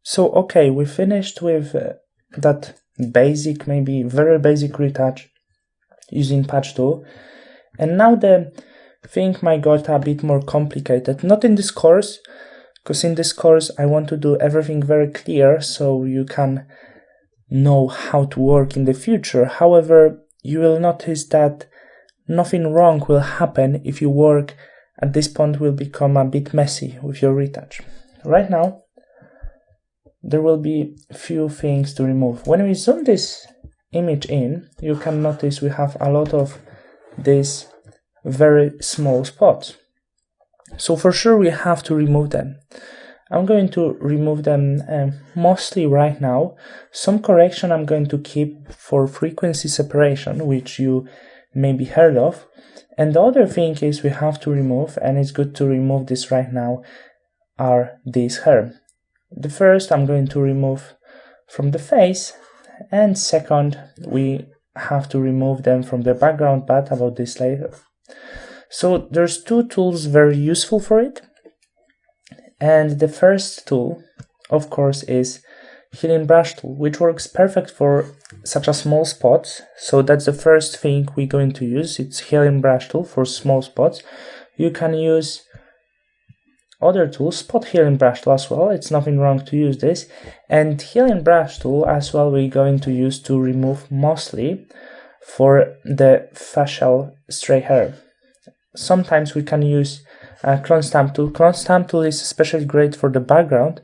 So okay, we finished with that basic, maybe very basic retouch using patch tool, and now the thing might get a bit more complicated. Not in this course, because in this course I want to do everything very clear so you can know how to work in the future. However, you will notice that nothing wrong will happen if your work at this point will become a bit messy with your retouch. Right now, there will be a few things to remove. When we zoom this image in, you can notice we have a lot of these very small spots. So for sure we have to remove them. I'm going to remove them mostly right now. Some correction I'm going to keep for frequency separation, which you maybe heard of. And the other thing is we have to remove, and it's good to remove this right now, are these hair. The first I'm going to remove from the face, and second we have to remove them from the background, but about this later. So there's two tools very useful for it, and the first tool of course is Healing Brush Tool, which works perfect for such a small spots. So that's the first thing we're going to use. It's Healing Brush Tool for small spots. You can use other tools, Spot Healing Brush Tool as well, it's nothing wrong to use this, and Healing Brush Tool as well we're going to use to remove mostly for the facial stray hair. Sometimes we can use Clone Stamp Tool. Clone Stamp Tool is especially great for the background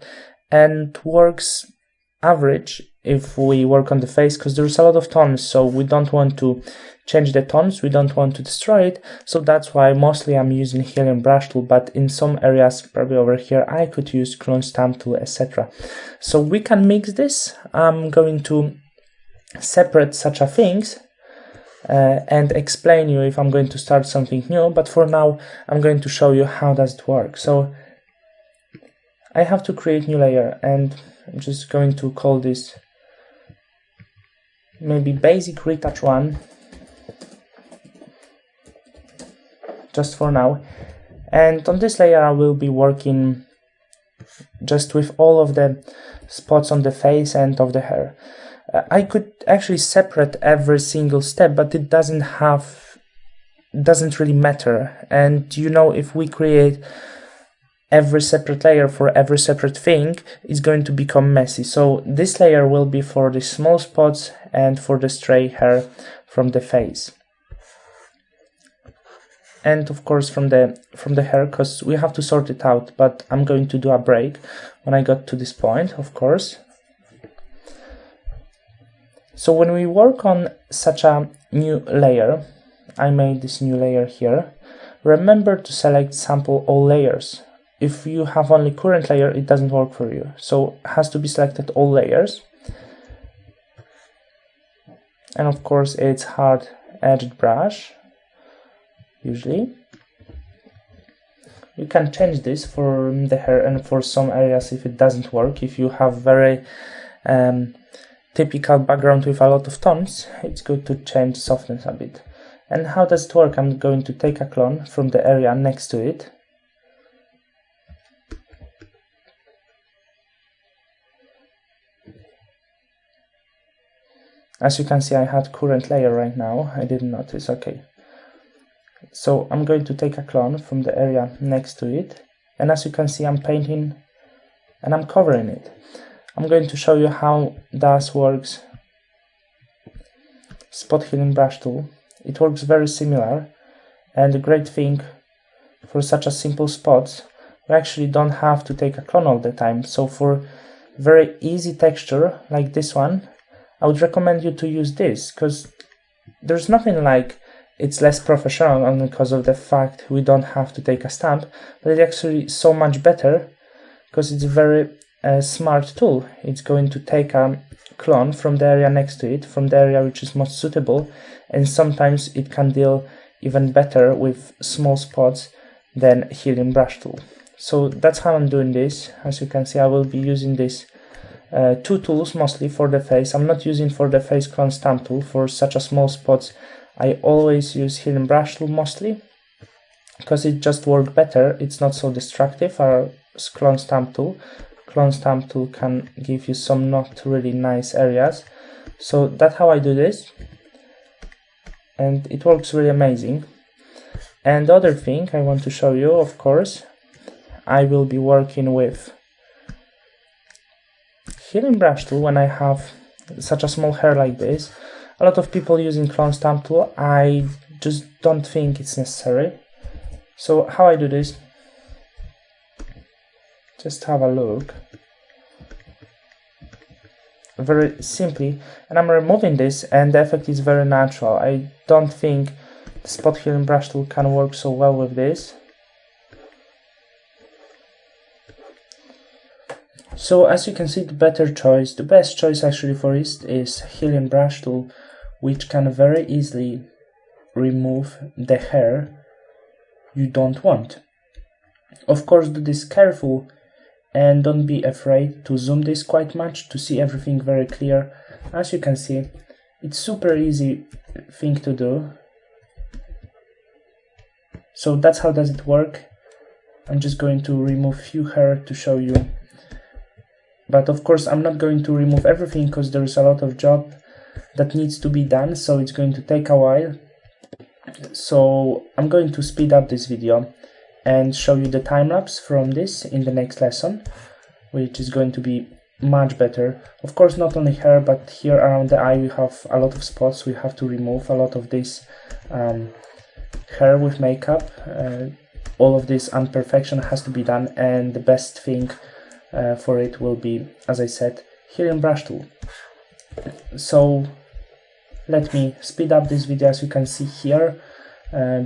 and works average if we work on the face, because there's a lot of tones, so we don't want to change the tones, we don't want to destroy it, so that's why mostly I'm using Healing Brush Tool, but in some areas, probably over here, I could use Clone Stamp Tool, etc. So we can mix this. I'm going to separate such a things and explain you if I'm going to start something new, but for now I'm going to show you how does it work. So I have to create new layer, and I'm just going to call this maybe basic retouch 1 just for now, and on this layer I will be working just with all of the spots on the face and of the hair. I could actually separate every single step, but it doesn't really matter, and you know, if we create every separate layer for every separate thing, it's going to become messy. So this layer will be for the small spots and for the stray hair from the face, and of course from the hair, because we have to sort it out, but I'm going to do a break when I got to this point, of course. So when we work on such a new layer, I made this new layer here, remember to select sample all layers. If you have only current layer, it doesn't work for you, so it has to be selected all layers. And of course it's hard edged brush, usually. You can change this for the hair and for some areas if it doesn't work. If you have very typical background with a lot of tones, it's good to change softness a bit. And how does it work? I'm going to take a clone from the area next to it. As you can see, I had current layer right now, I didn't notice, okay. So I'm going to take a clone from the area next to it, and as you can see, I'm painting and I'm covering it. I'm going to show you how this works. Spot Healing Brush Tool. It works very similar, and the great thing for such a simple spots, we actually don't have to take a clone all the time. So for very easy texture like this one, I would recommend you to use this, because there's nothing like it's less professional only because of the fact we don't have to take a stamp, but it's actually so much better because it's a very smart tool. It's going to take a clone from the area next to it, from the area which is most suitable, and sometimes it can deal even better with small spots than Healing Brush Tool. So that's how I'm doing this. As you can see, I will be using this two tools mostly for the face. I'm not using for the face Clone Stamp Tool. For such a small spots I always use Healing Brush Tool mostly, because it just works better. It's not so destructive, our Clone Stamp Tool, clone stamp tool can give you some not really nice areas. So that's how I do this, and it works really amazing. And the other thing I want to show you, of course, I will be working with healing brush tool when I have such a small hair like this. A lot of people using clone stamp tool, I just don't think it's necessary. So how I do this, just have a look, very simply, and I'm removing this, and the effect is very natural. I don't think the spot healing brush tool can work so well with this. So as you can see, the best choice actually for this is healing brush tool, which can very easily remove the hair you don't want. Of course, do this careful and don't be afraid to zoom this quite much to see everything very clear. As you can see, it's super easy thing to do. So that's how does it work. I'm just going to remove few hair to show you. But of course, I'm not going to remove everything because there is a lot of job that needs to be done, so it's going to take a while. So I'm going to speed up this video and show you the time-lapse from this in the next lesson, which is going to be much better. Of course, not only hair, but here around the eye we have a lot of spots. We have to remove a lot of this hair with makeup. All of this imperfection has to be done, and the best thing for it will be, as I said, healing brush tool. So let me speed up this video. As you can see here,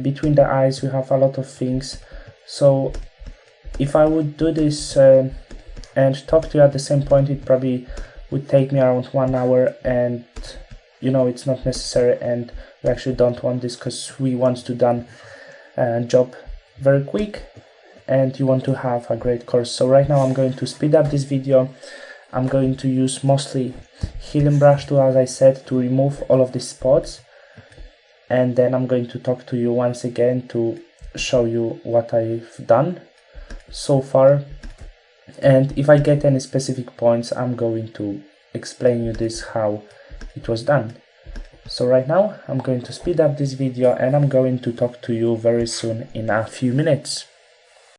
between the eyes we have a lot of things. So if I would do this and talk to you at the same point, it probably would take me around 1 hour, and you know it's not necessary, and we actually don't want this because we want to done job very quick and you want to have a great course. So right now I'm going to speed up this video. I'm going to use mostly healing brush tool, as I said, to remove all of these spots, and then I'm going to talk to you once again to show you what I've done so far, and if I get any specific points I'm going to explain you this how it was done. So right now I'm going to speed up this video and I'm going to talk to you very soon in a few minutes.